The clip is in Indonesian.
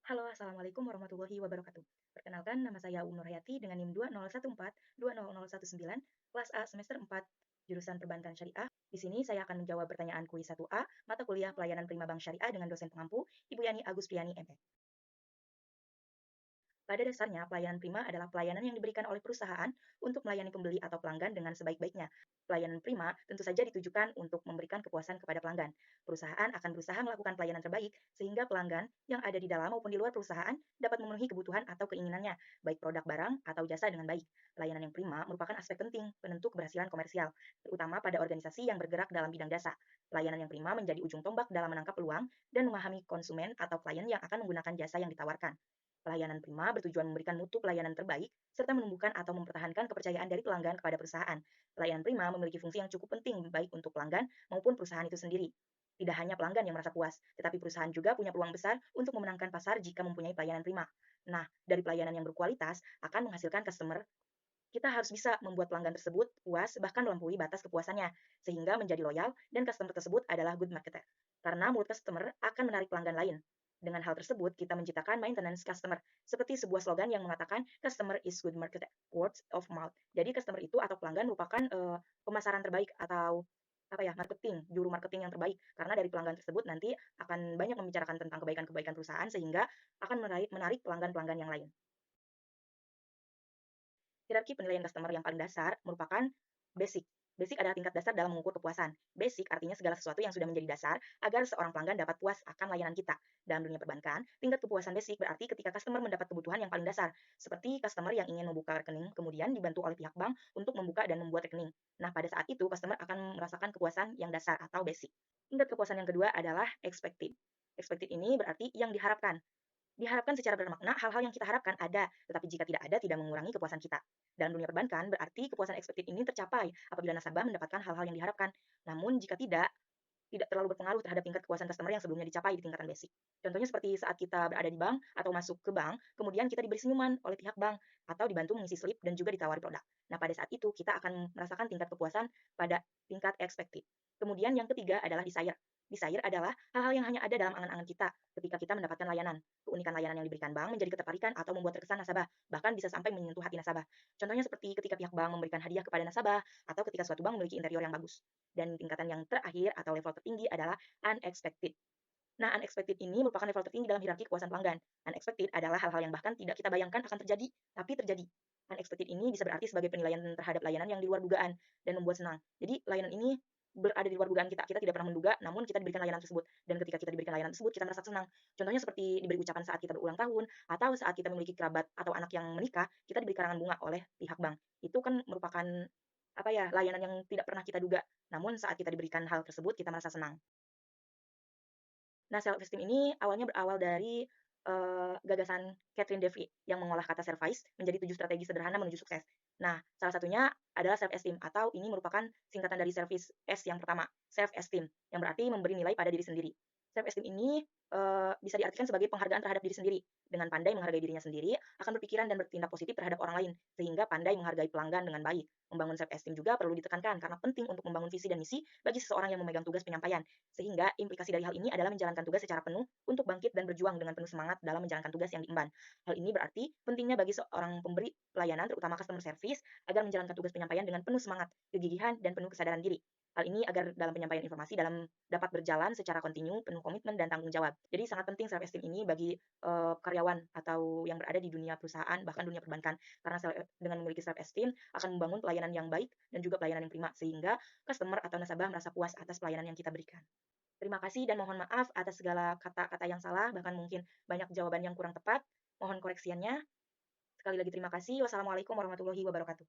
Halo, Assalamualaikum warahmatullahi wabarakatuh. Perkenalkan, nama saya Nur Hayati dengan NIM 201420019, kelas A semester 4, jurusan Perbankan Syariah. Di sini saya akan menjawab pertanyaan kuis 1A, mata kuliah Pelayanan Prima Bank Syariah dengan dosen pengampu, Ibu Yani Agustiani, MP. Pada dasarnya, pelayanan prima adalah pelayanan yang diberikan oleh perusahaan untuk melayani pembeli atau pelanggan dengan sebaik-baiknya. Pelayanan prima tentu saja ditujukan untuk memberikan kepuasan kepada pelanggan. Perusahaan akan berusaha melakukan pelayanan terbaik sehingga pelanggan yang ada di dalam maupun di luar perusahaan dapat memenuhi kebutuhan atau keinginannya, baik produk barang atau jasa dengan baik. Pelayanan yang prima merupakan aspek penting penentu keberhasilan komersial, terutama pada organisasi yang bergerak dalam bidang jasa. Pelayanan yang prima menjadi ujung tombak dalam menangkap peluang dan memahami konsumen atau klien yang akan menggunakan jasa yang ditawarkan. Pelayanan prima bertujuan memberikan mutu pelayanan terbaik serta menumbuhkan atau mempertahankan kepercayaan dari pelanggan kepada perusahaan. Pelayanan prima memiliki fungsi yang cukup penting baik untuk pelanggan maupun perusahaan itu sendiri. Tidak hanya pelanggan yang merasa puas, tetapi perusahaan juga punya peluang besar untuk memenangkan pasar jika mempunyai pelayanan prima. Nah, dari pelayanan yang berkualitas akan menghasilkan customer, kita harus bisa membuat pelanggan tersebut puas bahkan melampaui batas kepuasannya, sehingga menjadi loyal dan customer tersebut adalah good marketer. Karena mulut customer akan menarik pelanggan lain. Dengan hal tersebut, kita menciptakan maintenance customer, seperti sebuah slogan yang mengatakan customer is good marketer, words of mouth. Jadi customer itu atau pelanggan merupakan pemasaran terbaik atau apa ya, marketing, juru marketing yang terbaik. Karena dari pelanggan tersebut nanti akan banyak membicarakan tentang kebaikan-kebaikan perusahaan sehingga akan menarik pelanggan-pelanggan yang lain. Hierarki penilaian customer yang paling dasar merupakan basic. Basic adalah tingkat dasar dalam mengukur kepuasan. Basic artinya segala sesuatu yang sudah menjadi dasar agar seorang pelanggan dapat puas akan layanan kita. Dalam dunia perbankan, tingkat kepuasan basic berarti ketika customer mendapat kebutuhan yang paling dasar, seperti customer yang ingin membuka rekening, kemudian dibantu oleh pihak bank untuk membuka dan membuat rekening. Nah, pada saat itu customer akan merasakan kepuasan yang dasar atau basic. Tingkat kepuasan yang kedua adalah expected. Expected ini berarti yang diharapkan. Diharapkan secara bermakna hal-hal yang kita harapkan ada, tetapi jika tidak ada tidak mengurangi kepuasan kita. Dalam dunia perbankan, berarti kepuasan ekspektif ini tercapai apabila nasabah mendapatkan hal-hal yang diharapkan. Namun jika tidak terlalu berpengaruh terhadap tingkat kepuasan customer yang sebelumnya dicapai di tingkatan basic. Contohnya seperti saat kita berada di bank atau masuk ke bank, kemudian kita diberi senyuman oleh pihak bank atau dibantu mengisi slip dan juga ditawari produk. Nah, pada saat itu kita akan merasakan tingkat kepuasan pada tingkat expected. Kemudian yang ketiga adalah desire. Desire adalah hal-hal yang hanya ada dalam angan-angan kita ketika kita mendapatkan layanan. Keunikan layanan yang diberikan bank menjadi ketertarikan atau membuat terkesan nasabah, bahkan bisa sampai menyentuh hati nasabah. Contohnya seperti ketika pihak bank memberikan hadiah kepada nasabah atau ketika suatu bank memiliki interior yang bagus. Dan tingkatan yang terakhir atau level tertinggi adalah unexpected. Nah, unexpected ini merupakan level tertinggi dalam hierarki kepuasan pelanggan. Unexpected adalah hal-hal yang bahkan tidak kita bayangkan akan terjadi, tapi terjadi. Unexpected ini bisa berarti sebagai penilaian terhadap layanan yang di luar dugaan dan membuat senang. Jadi, layanan ini berada di luar dugaan kita. Kita tidak pernah menduga, namun kita diberikan layanan tersebut. Dan ketika kita diberikan layanan tersebut, kita merasa senang. Contohnya seperti diberi ucapan saat kita berulang tahun, atau saat kita memiliki kerabat atau anak yang menikah, kita diberi karangan bunga oleh pihak bank. Itu kan merupakan apa ya, layanan yang tidak pernah kita duga. Namun saat kita diberikan hal tersebut, kita merasa senang. Nah, self esteem ini awalnya berawal dari, gagasan Catherine Devry yang mengolah kata service menjadi 7 strategi sederhana menuju sukses. Nah, salah satunya adalah self esteem atau ini merupakan singkatan dari service S yang pertama, self esteem, yang berarti memberi nilai pada diri sendiri. Self esteem ini, bisa diartikan sebagai penghargaan terhadap diri sendiri. Dengan pandai menghargai dirinya sendiri, akan berpikiran dan bertindak positif terhadap orang lain, sehingga pandai menghargai pelanggan dengan baik. Membangun self esteem juga perlu ditekankan karena penting untuk membangun visi dan misi bagi seseorang yang memegang tugas penyampaian. Sehingga implikasi dari hal ini adalah menjalankan tugas secara penuh untuk bangkit dan berjuang dengan penuh semangat dalam menjalankan tugas yang diemban. Hal ini berarti pentingnya bagi seorang pemberi pelayanan, terutama customer service, agar menjalankan tugas penyampaian dengan penuh semangat, kegigihan, dan penuh kesadaran diri. Hal ini agar dalam penyampaian informasi dapat berjalan secara kontinu, penuh komitmen dan tanggung jawab. Jadi sangat penting self esteem ini bagi karyawan atau yang berada di dunia perusahaan bahkan dunia perbankan karena dengan memiliki self esteem akan membangun pelayanan yang baik dan juga pelayanan yang prima sehingga customer atau nasabah merasa puas atas pelayanan yang kita berikan. Terima kasih dan mohon maaf atas segala kata-kata yang salah, bahkan mungkin banyak jawaban yang kurang tepat. Mohon koreksiannya. Sekali lagi terima kasih. Wassalamualaikum warahmatullahi wabarakatuh.